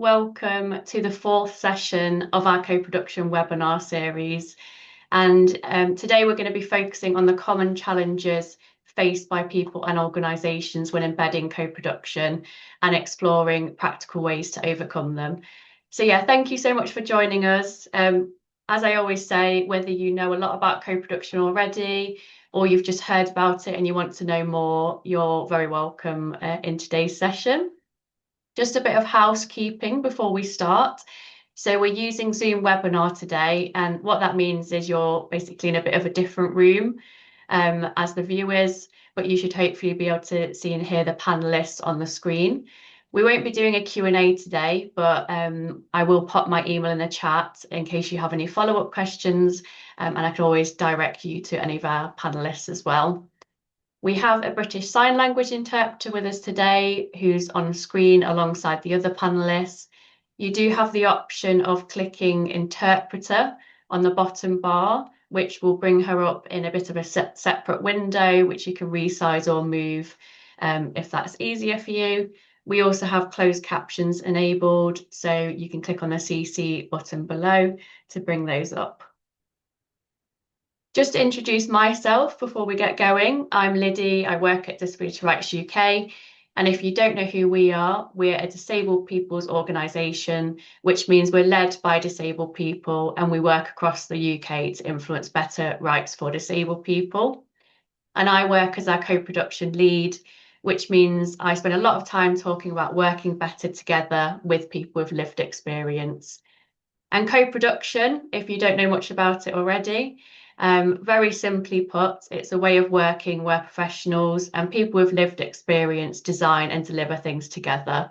Welcome to the fourth session of our co-production webinar series. And today we're going to be focusing on the common challenges faced by people and organisations when embedding co-production and exploring practical ways to overcome them. So yeah, thank you so much for joining us. As I always say, whether you know a lot about co-production already or you've just heard about it and you want to know more, you're very welcome in today's session. Just a bit of housekeeping before we start. So we're using Zoom webinar today, and what that means is you're basically in a bit of a different room as the viewers, but you should hopefully be able to see and hear the panelists on the screen. We won't be doing a Q&A today, but I will pop my email in the chat in case you have any follow-up questions, and I can always direct you to any of our panelists as well. We have a British Sign Language interpreter with us today who's on screen alongside the other panelists. You do have the option of clicking Interpreter on the bottom bar, which will bring her up in a bit of a separate window, which you can resize or move if that's easier for you. We also have closed captions enabled, so you can click on the CC button below to bring those up. Just to introduce myself before we get going, I'm Liddy, I work at Disability Rights UK, and if you don't know who we are, we're a disabled people's organisation, which means we're led by disabled people and we work across the UK to influence better rights for disabled people. And I work as our co-production lead, which means I spend a lot of time talking about working better together with people with lived experience. And co-production, if you don't know much about it already, very simply put, it's a way of working where professionals and people with lived experience design and deliver things together.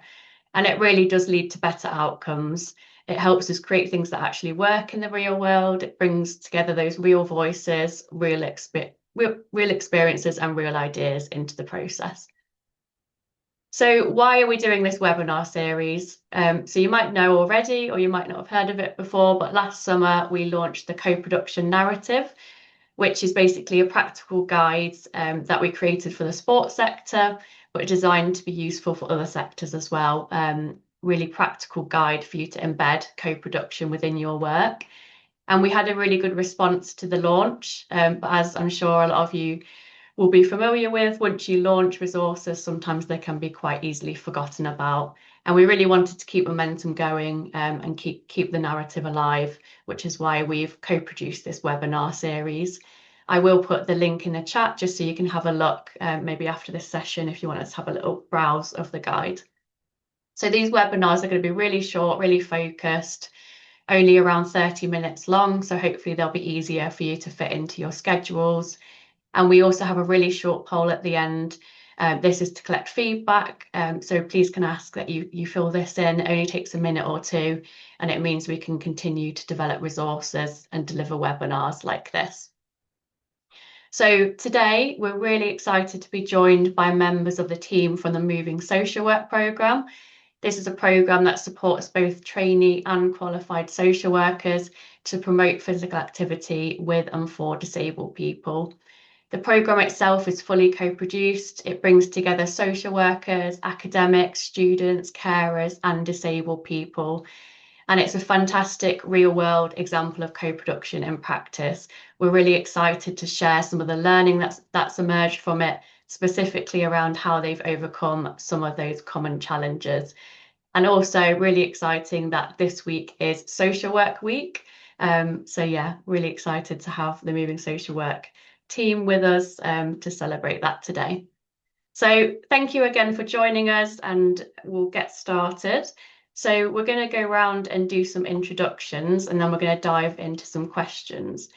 And it really does lead to better outcomes. It helps us create things that actually work in the real world. It brings together those real voices, real experiences and real ideas into the process. So why are we doing this webinar series? So you might know already, or you might not have heard of it before, but last summer we launched the co-production narrative, which is basically a practical guide that we created for the sports sector, but designed to be useful for other sectors as well. Really practical guide for you to embed co-production within your work. And we had a really good response to the launch, but as I'm sure a lot of you will be familiar with, once you launch resources, sometimes they can be quite easily forgotten about. And we really wanted to keep momentum going and keep the narrative alive, which is why we've co-produced this webinar series. I will put the link in the chat just so you can have a look, maybe after this session, if you want to have a little browse of the guide. So these webinars are going to be really short, really focused, only around 30 minutes long. So hopefully they'll be easier for you to fit into your schedules. And we also have a really short poll at the end. This is to collect feedback. So please can ask that you fill this in. It only takes a minute or two, and it means we can continue to develop resources and deliver webinars like this. So today we're really excited to be joined by members of the team from the Moving Social Work programme. This is a programme that supports both trainee and qualified social workers to promote physical activity with and for disabled people. The programme itself is fully co-produced. It brings together social workers, academics, students, carers and disabled people. And it's a fantastic real-world example of co-production in practice. We're really excited to share some of the learning that's emerged from it, specifically around how they've overcome some of those common challenges. And also really exciting that this week is Social Work Week. So yeah, really excited to have the Moving Social Work team with us to celebrate that today. So thank you again for joining us, and we'll get started. So we're going to go around and do some introductions, and then we're going to dive into some questions.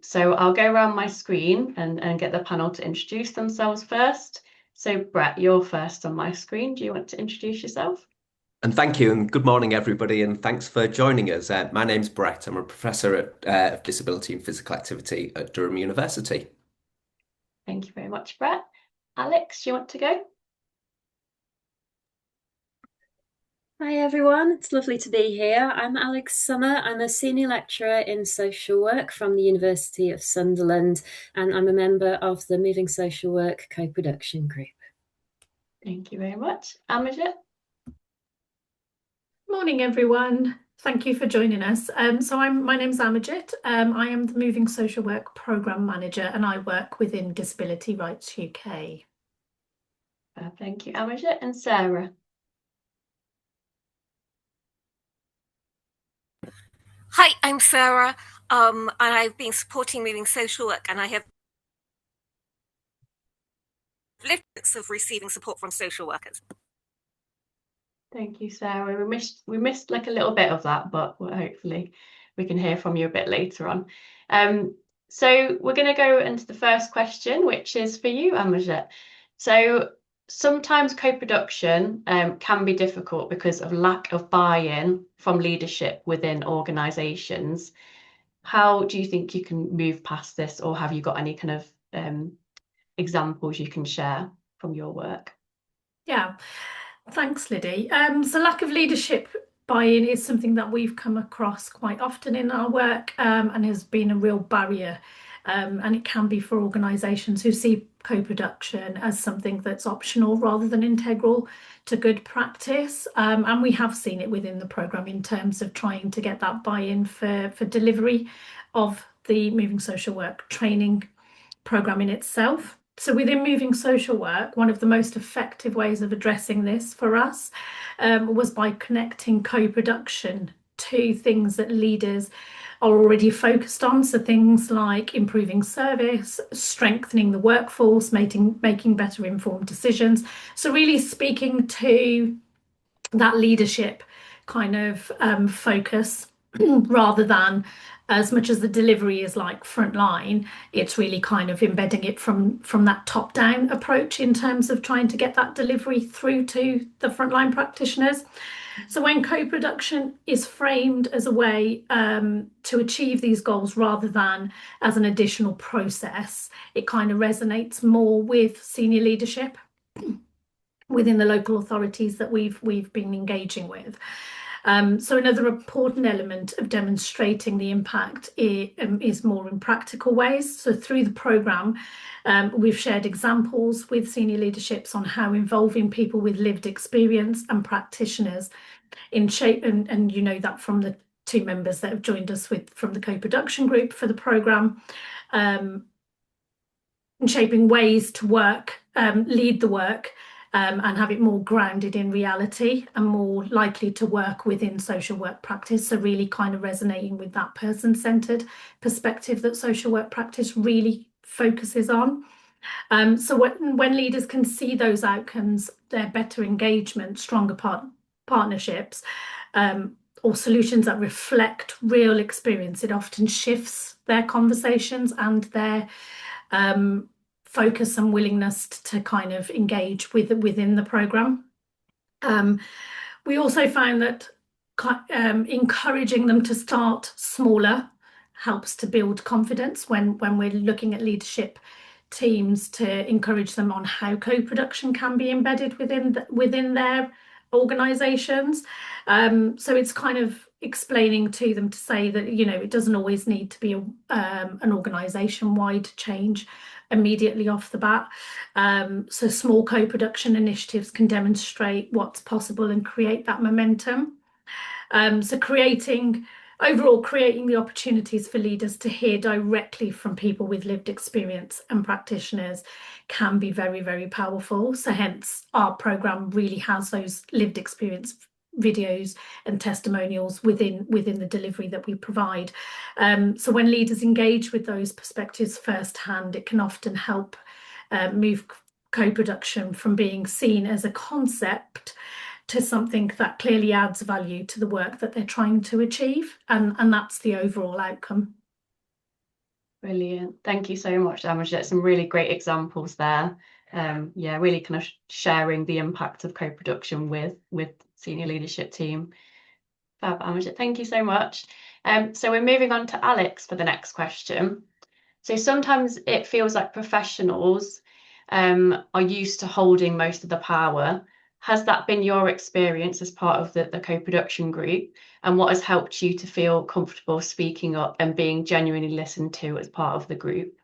So I'll go around my screen and get the panel to introduce themselves first. So Brett, you're first on my screen. Do you want to introduce yourself? And thank you, and good morning, everybody, and thanks for joining us. My name's Brett. I'm a professor of disability and physical activity at Durham University. Thank you very much, Brett. Alex, do you want to go? Hi everyone, it's lovely to be here. I'm Alex Summer. I'm a senior lecturer in social work from the University of Sunderland, and I'm a member of the Moving Social Work co-production group. Thank you very much. Amajit? Morning, everyone. Thank you for joining us. My name's Amajit. I am the Moving Social Work Programme Manager and I work within Disability Rights UK. Thank you, Amajit. And Sarah. Hi, I'm Sarah, and I've been supporting Moving Social Work, and I have lived of receiving support from social workers. Thank you, Sarah. We missed like a little bit of that, but hopefully we can hear from you a bit later on. So we're going to go into the first question, which is for you, Amajit. So sometimes co-production can be difficult because of lack of buy-in from leadership within organisations. How do you think you can move past this, or have you got any kind of examples you can share from your work? Yeah, thanks, Liddy. So lack of leadership buy-in is something that we've come across quite often in our work, and has been a real barrier. And it can be for organisations who see co-production as something that's optional rather than integral to good practice. And we have seen it within the programme in terms of trying to get that buy-in for delivery of the Moving Social Work training programme in itself. So within Moving Social Work, one of the most effective ways of addressing this for us was by connecting co-production to things that leaders are already focused on. So things like improving service, strengthening the workforce, making better informed decisions. So really speaking to that leadership kind of focus rather than as much as the delivery is like frontline, it's really kind of embedding it from that top down approach in terms of trying to get that delivery through to the frontline practitioners. So when co-production is framed as a way to achieve these goals rather than as an additional process, it kind of resonates more with senior leadership within the local authorities that we've been engaging with. So another important element of demonstrating the impact is more in practical ways. So through the programme, we've shared examples with senior leaderships on how involving people with lived experience and practitioners in shape, and you know that from the two members that have joined us from the co-production group for the programme, in shaping ways to work, lead the work, and have it more grounded in reality and more likely to work within social work practice. So really kind of resonating with that person-centred perspective that social work practice really focuses on. So when leaders can see those outcomes, their better engagement, stronger partnerships, or solutions that reflect real experience, it often shifts their conversations and their focus and willingness to kind of engage within the programme. We also found that encouraging them to start smaller helps to build confidence when we're looking at leadership teams, to encourage them on how co-production can be embedded within their organisations. So it's kind of explaining to them to say that, you know, it doesn't always need to be an organisation-wide change immediately off the bat. So small co-production initiatives can demonstrate what's possible and create that momentum. So creating the opportunities for leaders to hear directly from people with lived experience and practitioners can be very, very powerful. So hence our programme really has those lived experience videos and testimonials within the delivery that we provide. So when leaders engage with those perspectives firsthand, it can often help move co-production from being seen as a concept to something that clearly adds value to the work that they're trying to achieve, and that's the overall outcome. Brilliant. Thank you so much, Amajit. Some really great examples there. Yeah, really kind of sharing the impact of co-production with senior leadership team. Fab, Amajit, thank you so much. So we're moving on to Alex for the next question. So sometimes it feels like professionals are used to holding most of the power. Has that been your experience as part of the co-production group? And what has helped you to feel comfortable speaking up and being genuinely listened to as part of the group?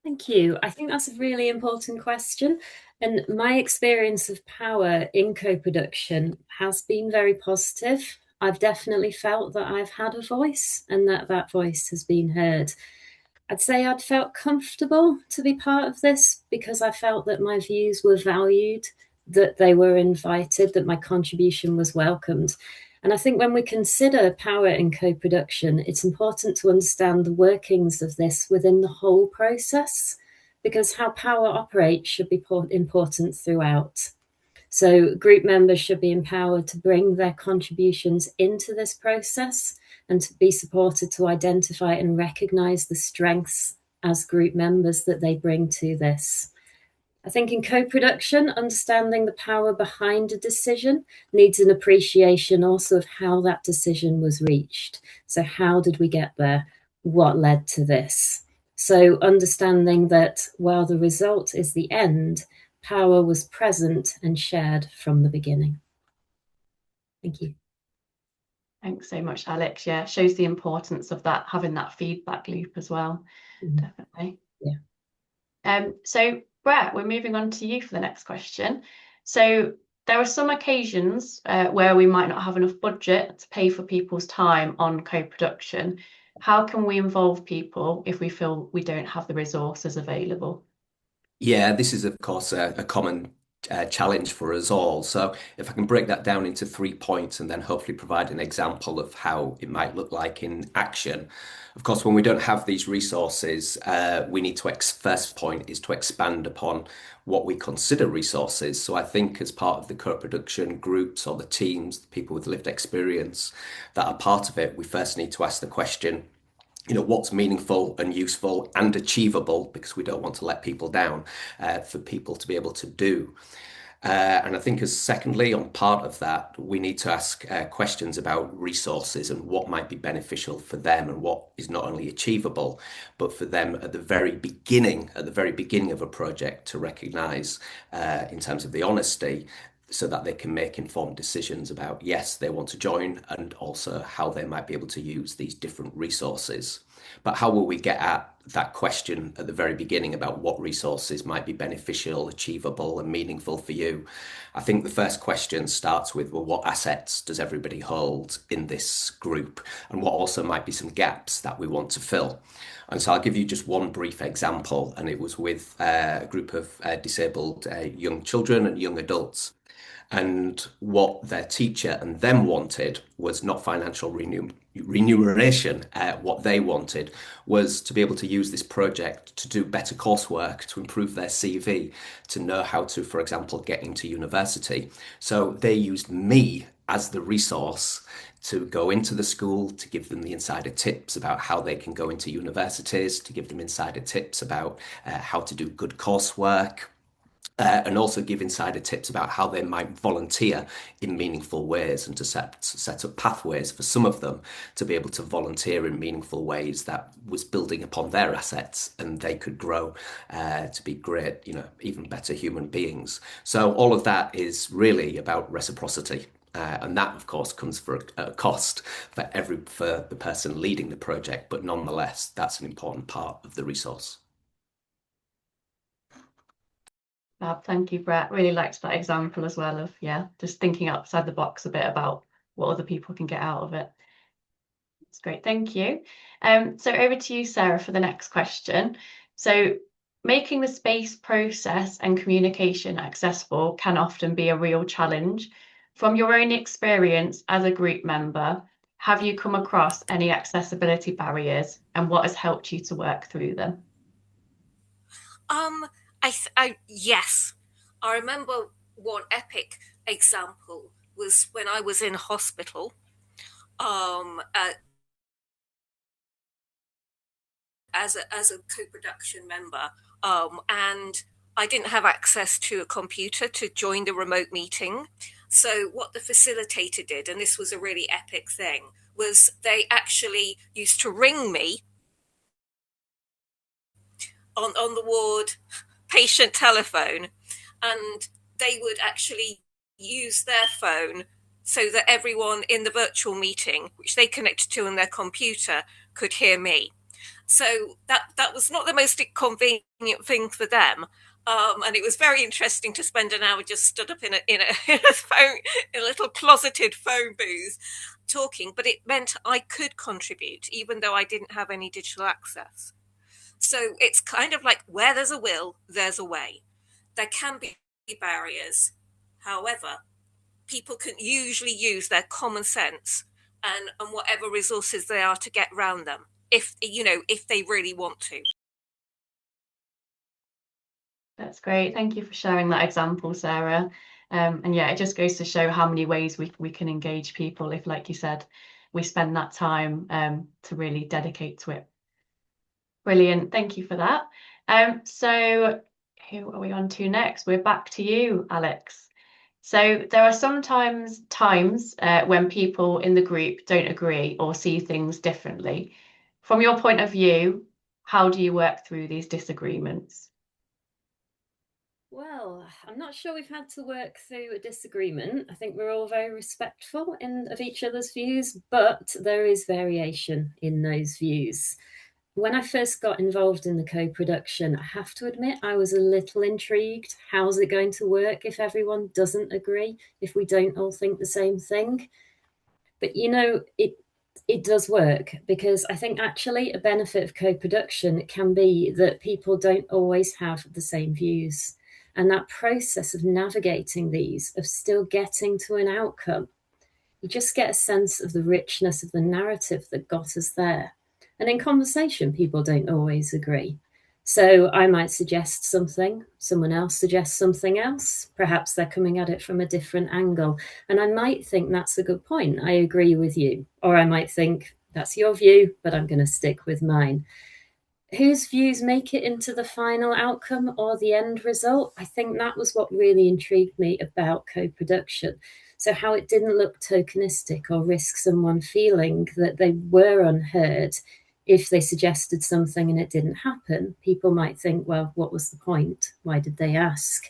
Thank you. I think that's a really important question. And my experience of power in co-production has been very positive. I've definitely felt that I've had a voice and that voice has been heard. I'd say I'd felt comfortable to be part of this because I felt that my views were valued, that they were invited, that my contribution was welcomed. And I think when we consider power in co-production, it's important to understand the workings of this within the whole process, because how power operates should be important throughout. So group members should be empowered to bring their contributions into this process and to be supported to identify and recognize the strengths as group members that they bring to this. I think in co-production, understanding the power behind a decision needs an appreciation also of how that decision was reached. So how did we get there? What led to this? So understanding that while the result is the end, power was present and shared from the beginning. Thank you. Thanks so much, Alex. Yeah, shows the importance of that, having that feedback loop as well. Definitely. Yeah. So Brett, we're moving on to you for the next question. So there are some occasions where we might not have enough budget to pay for people's time on co-production. How can we involve people if we feel we don't have the resources available? Yeah, this is, of course, a common challenge for us all. So, if I can break that down into 3 points and then hopefully provide an example of how it might look like in action. Of course, when we don't have these resources, we need to, first point is to expand upon what we consider resources. So, I think as part of the co-production groups or the teams, the people with lived experience that are part of it, we first need to ask the question, what's meaningful and useful and achievable, because we don't want to let people down, for people to be able to do. And I think as secondly, on part of that, we need to ask questions about resources and what might be beneficial for them and what is not only achievable, but for them at the very beginning of a project to recognize, in terms of the honesty, so that they can make informed decisions about, yes, they want to join, and also how they might be able to use these different resources. But how will we get at that question at the very beginning about what resources might be beneficial, achievable, and meaningful for you? I think the first question starts with, well, what assets does everybody hold in this group? And what also might be some gaps that we want to fill? And so I'll give you just one brief example, and it was with a group of disabled young children and young adults. And what their teacher and them wanted was not financial remuneration. What they wanted was to be able to use this project to do better coursework, to improve their CV, to know how to, for example, get into university. So they used me as the resource to go into the school, to give them the insider tips about how they can go into universities, to give them insider tips about how to do good coursework, and also give insider tips about how they might volunteer in meaningful ways, and to set up pathways for some of them to be able to volunteer in meaningful ways that was building upon their assets, and they could grow to be great, even better human beings. So all of that is really about reciprocity. And that, of course, comes for a cost for the person leading the project, but nonetheless, that's an important part of the resource. Thank you, Brett. Really liked that example as well of, just thinking outside the box a bit about what other people can get out of it. That's great, thank you. So over to you, Sarah, for the next question. So making the space process and communication accessible can often be a real challenge. From your own experience as a group member, have you come across any accessibility barriers, and what has helped you to work through them? Yes, I remember one epic example was when I was in hospital, as a co-production member, and I didn't have access to a computer to join the remote meeting. So what the facilitator did, and this was a really epic thing, was they actually used to ring me on the ward patient telephone, and they would actually use their phone so that everyone in the virtual meeting, which they connected to on their computer, could hear me. So that was not the most convenient thing for them, And it was very interesting to spend an hour just stood up in a phone, in a little closeted phone booth talking, but it meant I could contribute even though I didn't have any digital access. So it's kind of like where there's a will, there's a way. There can be barriers. However, people can usually use their common sense and whatever resources they are to get around them, if they really want to. That's great. Thank you for sharing that example, Sarah. And yeah, it just goes to show how many ways we can engage people if, like you said, we spend that time to really dedicate to it. Brilliant. Thank you for that. So who are we on to next? We're back to you, Alex. So there are sometimes times when people in the group don't agree or see things differently. From your point of view, how do you work through these disagreements? Well, I'm not sure we've had to work through a disagreement. I think we're all very respectful of each other's views, but there is variation in those views. When I first got involved in the co-production, I have to admit I was a little intrigued. How's it going to work if everyone doesn't agree, if we don't all think the same thing? But it does work, because I think actually a benefit of co-production can be that people don't always have the same views. And that process of navigating these, of still getting to an outcome, you just get a sense of the richness of the narrative that got us there. And in conversation, people don't always agree. So I might suggest something, someone else suggests something else. Perhaps they're coming at it from a different angle. And I might think that's a good point. I agree with you. Or I might think that's your view, but I'm going to stick with mine. Whose views make it into the final outcome or the end result? I think that was what really intrigued me about co-production. So how it didn't look tokenistic or risk someone feeling that they were unheard if they suggested something and it didn't happen. People might think, well, what was the point? Why did they ask?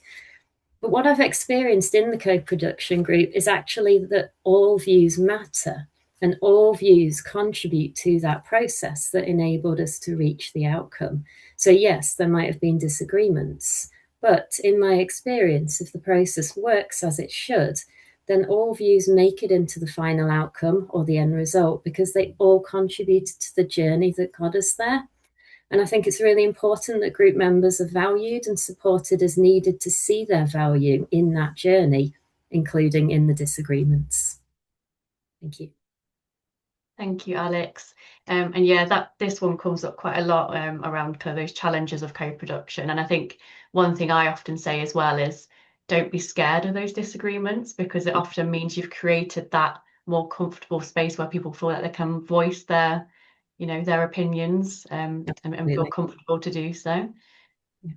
But what I've experienced in the co-production group is actually that all views matter. And all views contribute to that process that enabled us to reach the outcome. So yes, there might have been disagreements, but in my experience, if the process works as it should, then all views make it into the final outcome or the end result, because they all contributed to the journey that got us there. And I think it's really important that group members are valued and supported as needed to see their value in that journey, including in the disagreements. Thank you. Thank you, Alex. And yeah, this one comes up quite a lot around kind of those challenges of co-production. And I think one thing I often say as well is don't be scared of those disagreements, because it often means you've created that more comfortable space where people feel like they can voice their opinions and feel comfortable to do so.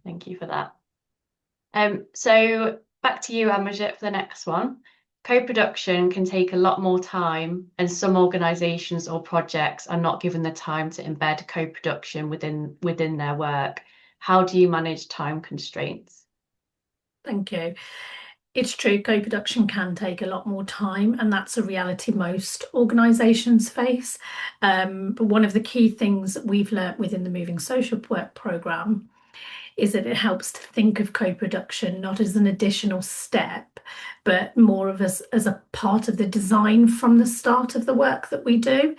Thank you for that. So back to you, Amajit, for the next one. Co-production can take a lot more time, and some organisations or projects are not given the time to embed co-production within their work. How do you manage time constraints? Thank you. It's true, co-production can take a lot more time, and that's a reality most organisations face. But one of the key things that we've learnt within the Moving Social Work programme is that it helps to think of co-production not as an additional step, but more of as a part of the design from the start of the work that we do.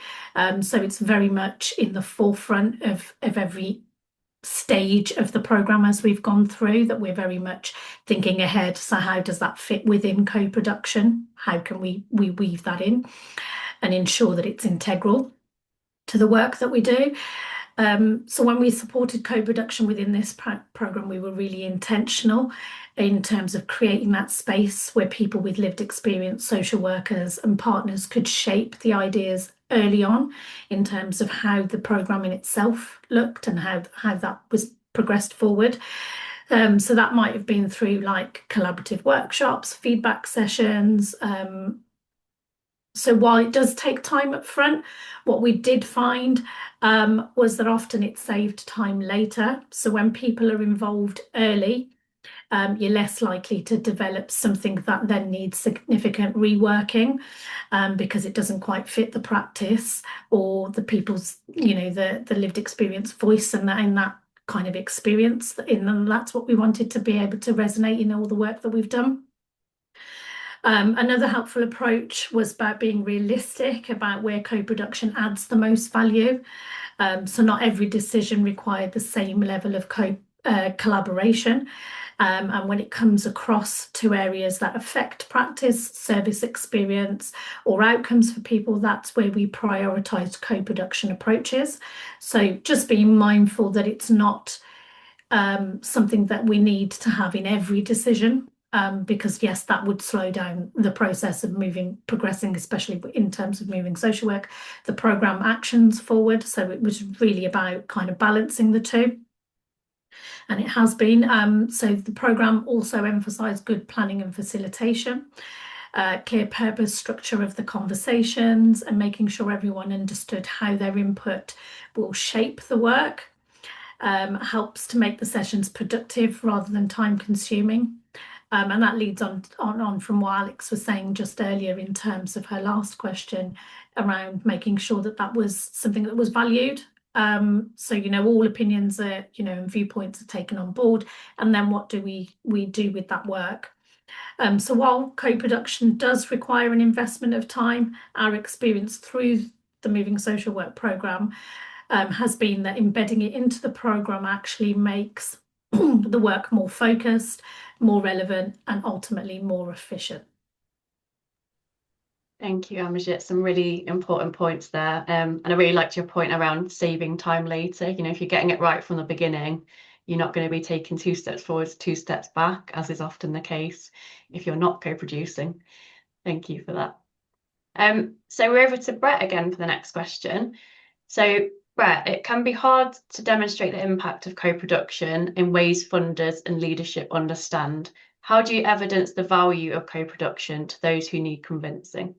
So it's very much in the forefront of every stage of the programme as we've gone through, that we're very much thinking ahead. So how does that fit within co-production? How can we weave that in and ensure that it's integral to the work that we do? So when we supported co-production within this programme, we were really intentional in terms of creating that space where people with lived experience, social workers and partners could shape the ideas early on in terms of how the programme in itself looked and how that was progressed forward. So that might have been through like collaborative workshops, feedback sessions. So while it does take time up front, what we did find was that often it saved time later. So when people are involved early, you're less likely to develop something that then needs significant reworking because it doesn't quite fit the practice or the people's, the lived experience voice and that kind of experience in them. That's what we wanted to be able to resonate in all the work that we've done. Another helpful approach was about being realistic about where co-production adds the most value. So not every decision required the same level of collaboration. And when it comes across to areas that affect practice, service experience, or outcomes for people, that's where we prioritise co-production approaches. So just being mindful that it's not something that we need to have in every decision. Because yes, that would slow down the process of progressing, especially in terms of moving social work, the programme actions forward. So it was really about kind of balancing the two. And it has been. So the programme also emphasised good planning and facilitation, clear purpose, structure of the conversations, and making sure everyone understood how their input will shape the work. Helps to make the sessions productive rather than time consuming. And that leads on from what Alex was saying just earlier in terms of her last question around making sure that that was something that was valued. So, all opinions are, and viewpoints are taken on board. And then what do we do with that work? So while co-production does require an investment of time, our experience through the Moving Social Work programme has been that embedding it into the programme actually makes the work more focused, more relevant, and ultimately more efficient. Thank you, Amajit. Some really important points there. And I really liked your point around saving time later. If you're getting it right from the beginning, you're not going to be taking 2 steps forwards, 2 steps back, as is often the case if you're not co-producing. Thank you for that. So we're over to Brett again for the next question. So Brett, it can be hard to demonstrate the impact of co-production in ways funders and leadership understand. How do you evidence the value of co-production to those who need convincing?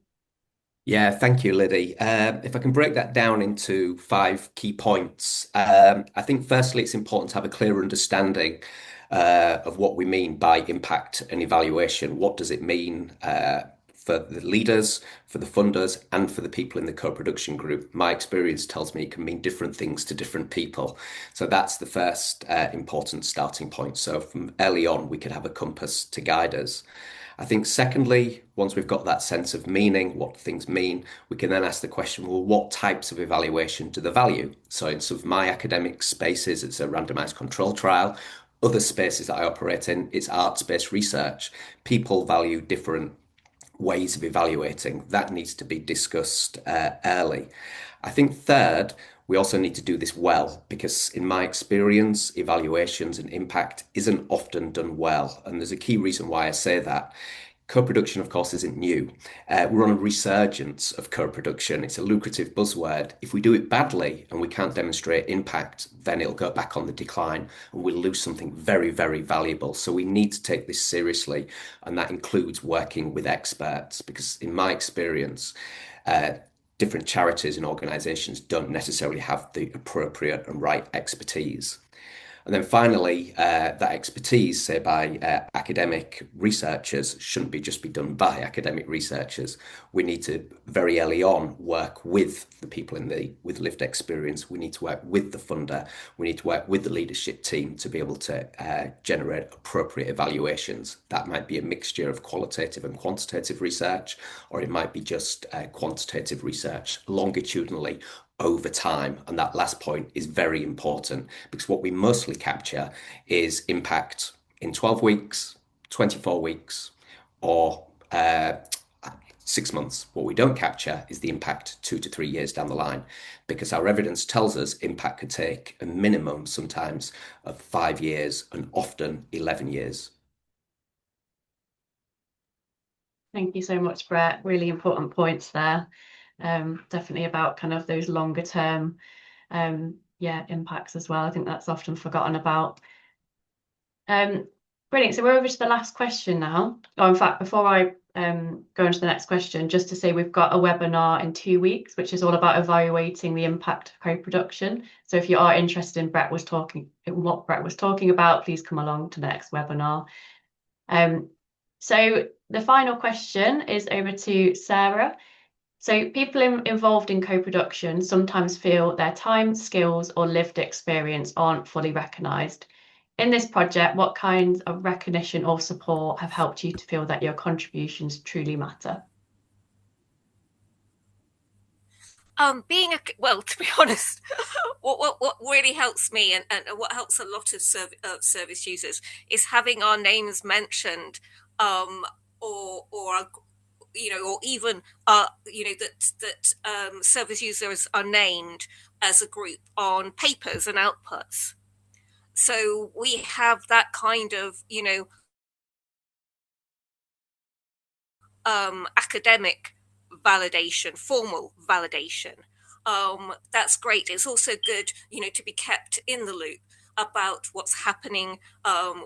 Yeah, thank you, Liddy. If I can break that down into 5 key points, I think firstly it's important to have a clear understanding of what we mean by impact and evaluation. What does it mean for the leaders, for the funders, and for the people in the co-production group? My experience tells me it can mean different things to different people. So that's the first important starting point. So from early on, we can have a compass to guide us. I think secondly, once we've got that sense of meaning, what things mean, we can then ask the question, well, what types of evaluation do they value? So in some of my academic spaces, it's a randomized control trial. Other spaces that I operate in, it's arts-based research. People value different ways of evaluating. That needs to be discussed early. I think third, we also need to do this well, because in my experience, evaluations and impact isn't often done well. And there's a key reason why I say that. Co-production, of course, isn't new. We're on a resurgence of co-production. It's a lucrative buzzword. If we do it badly and we can't demonstrate impact, then it'll go back on the decline and we'll lose something very, very valuable. So we need to take this seriously, and that includes working with experts, because in my experience, different charities and organisations don't necessarily have the appropriate and right expertise. And then finally, that expertise, say by academic researchers, shouldn't just be done by academic researchers. We need to very early on work with the people with lived experience. We need to work with the funder. We need to work with the leadership team to be able to generate appropriate evaluations. That might be a mixture of qualitative and quantitative research, or it might be just quantitative research longitudinally over time. And that last point is very important, because what we mostly capture is impact in 12 weeks, 24 weeks, or 6 months. What we don't capture is the impact 2 to 3 years down the line, because our evidence tells us impact could take a minimum sometimes of 5 years and often 11 years. Thank you so much, Brett. Really important points there. Definitely about kind of those longer term impacts as well. I think that's often forgotten about. Brilliant. So we're over to the last question now. Oh, in fact, before I go into the next question, just to say we've got a webinar in 2 weeks, which is all about evaluating the impact of co-production. So if you are interested in what Brett was talking about, please come along to the next webinar. So the final question is over to Sarah. So people involved in co-production sometimes feel their time, skills, or lived experience aren't fully recognised. In this project, what kinds of recognition or support have helped you to feel that your contributions truly matter? Well, to be honest, what really helps me and what helps a lot of service users is having our names mentioned, or or even that service users are named as a group on papers and outputs. So we have that kind of academic validation, formal validation. That's great. It's also good, to be kept in the loop about what's happening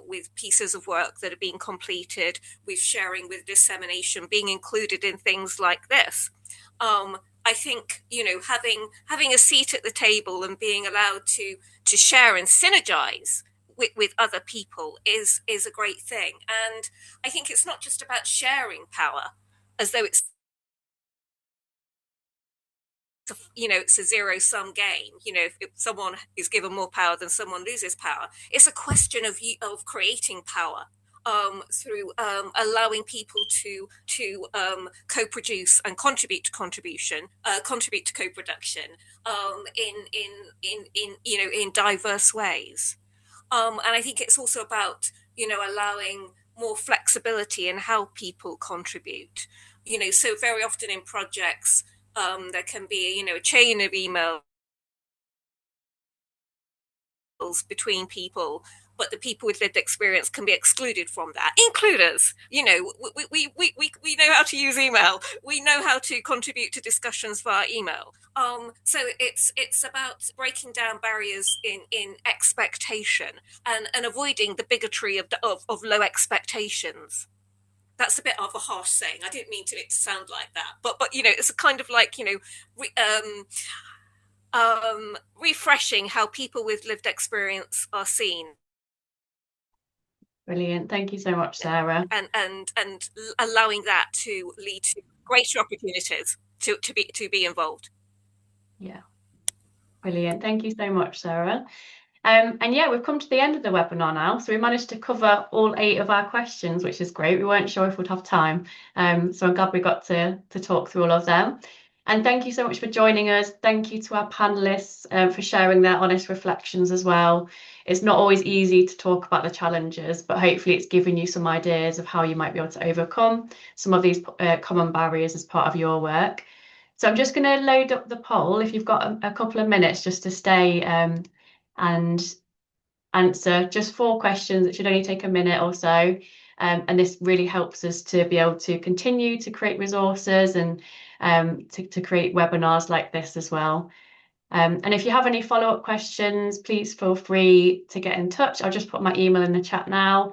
with pieces of work that are being completed, with sharing, with dissemination, being included in things like this. I think having a seat at the table and being allowed to share and synergize with other people is a great thing. And I think it's not just about sharing power as though it's a zero-sum game. If someone is given more power, then someone loses power. It's a question of creating power through allowing people to co-produce and contribute to co-production in diverse ways. And I think it's also about allowing more flexibility in how people contribute. So very often in projects, there can be a chain of emails between people, but the people with lived experience can be excluded from that. Include us. We know how to use email. We know how to contribute to discussions via email. So it's about breaking down barriers in expectation and avoiding the bigotry of low expectations. That's a bit of a harsh saying. I didn't mean it to sound like that, but it's a kind of like refreshing how people with lived experience are seen. Brilliant. Thank you so much, Sarah. And allowing that to lead to greater opportunities to be involved. Yeah. Brilliant. Thank you so much, Sarah. And yeah, we've come to the end of the webinar now. So we managed to cover all 8 of our questions, which is great. We weren't sure if we'd have time. So I'm glad we got to talk through all of them. And thank you so much for joining us. Thank you to our panelists for sharing their honest reflections as well. It's not always easy to talk about the challenges, but hopefully it's given you some ideas of how you might be able to overcome some of these common barriers as part of your work. So I'm just going to load up the poll if you've got a couple of minutes just to stay and answer just 4 questions. It should only take a minute or so. And this really helps us to be able to continue to create resources and to create webinars like this as well. And if you have any follow-up questions, please feel free to get in touch. I'll just put my email in the chat now.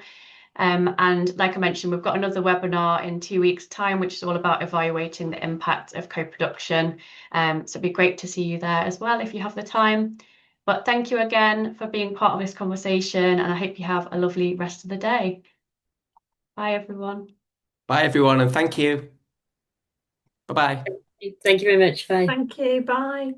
And like I mentioned, we've got another webinar in 2 weeks' time, which is all about evaluating the impact of co-production. So it'd be great to see you there as well if you have the time. But thank you again for being part of this conversation, and I hope you have a lovely rest of the day. Bye, everyone. Bye, everyone, and thank you. Bye-bye. Thank you very much. Bye. Thank you. Bye.